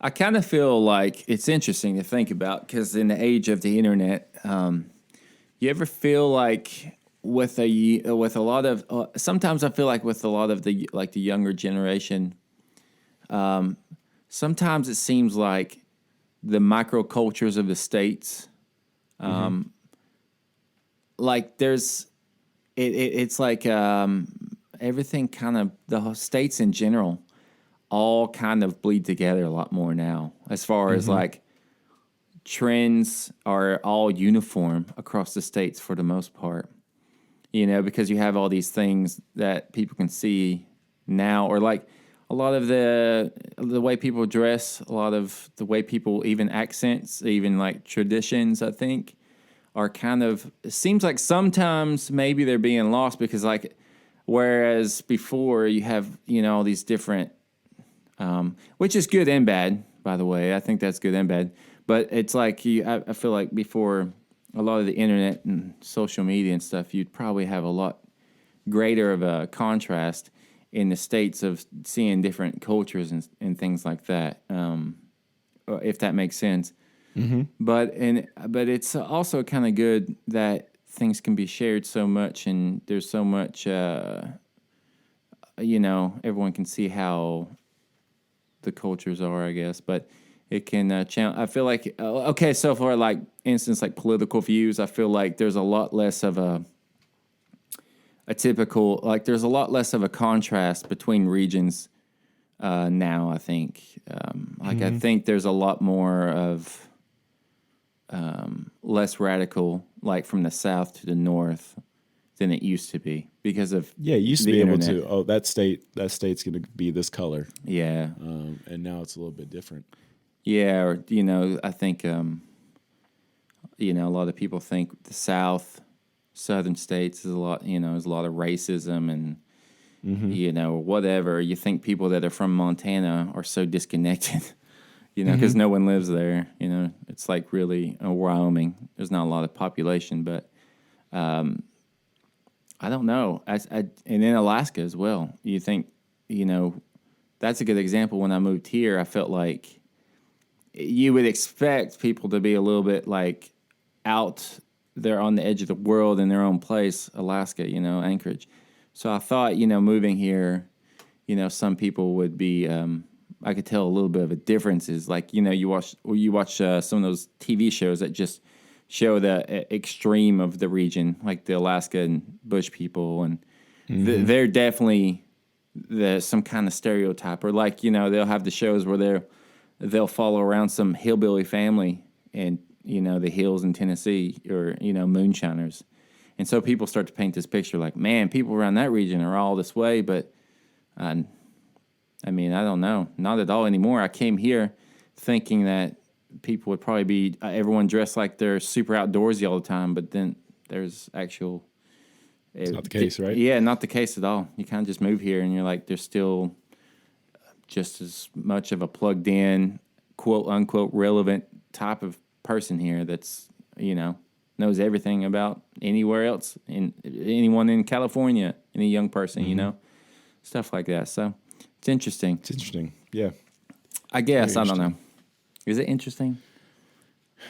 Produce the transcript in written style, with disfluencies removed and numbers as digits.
I kind of feel like it's interesting to think about because in the age of the internet, you ever feel like with a lot of sometimes I feel like with a lot of the younger generation, sometimes it seems like the microcultures of the states, like it's like everything kind of the whole states in general all kind of bleed together a lot more now as far as like trends are all uniform across the states for the most part, because you have all these things that people can see now, or like a lot of the way people dress, a lot of the way people even accents, even like traditions, I think are kind of, it seems like sometimes maybe they're being lost because like, whereas before you have, all these different, which is good and bad, by the way. I think that's good and bad. But it's like I feel like before a lot of the internet and social media and stuff, you'd probably have a lot greater of a contrast in the states of seeing different cultures and things like that, if that makes sense. Mm-hmm. But it's also kind of good that things can be shared so much, and there's so much, everyone can see how the cultures are, I guess. But it can I feel like, okay, so for like instance, like political views, I feel like there's a lot less of a typical, like there's a lot less of a contrast between regions now, I think. I think there's a lot more of less radical, like from the south to the north than it used to be because of it used to be internet. able to, that state's going to be this color. Yeah. And now it's a little bit different. Yeah, or, I think, a lot of people think the southern states is a lot, there's a lot of racism and, whatever. You think people that are from Montana are so disconnected, because no one lives there. It's like really Wyoming. There's not a lot of population, but I don't know. And in Alaska as well. You think, that's a good example. When I moved here, I felt like you would expect people to be a little bit like out there on the edge of the world in their own place, Alaska, Anchorage. So I thought, moving here, some people would be, I could tell a little bit of a difference is like, you watch some of those TV shows that just show the extreme of the region, like the Alaska and Bush people. And they're definitely some kind of stereotype, or like, they'll have the shows where they'll follow around some hillbilly family in, the hills in Tennessee, or, moonshiners. And so people start to paint this picture like, man, people around that region are all this way. But, I don't know. Not at all anymore. I came here thinking that people would probably be, everyone dressed like they're super outdoorsy all the time. But then there's actual... It's not the case, right? Yeah, not the case at all. You kind of just move here and you're like, there's still just as much of a plugged in, quote unquote, relevant type of person here that's, knows everything about anywhere else, anyone in California, any young person, stuff like that. So it's interesting. It's interesting. Yeah. I guess. I don't know. Is it interesting?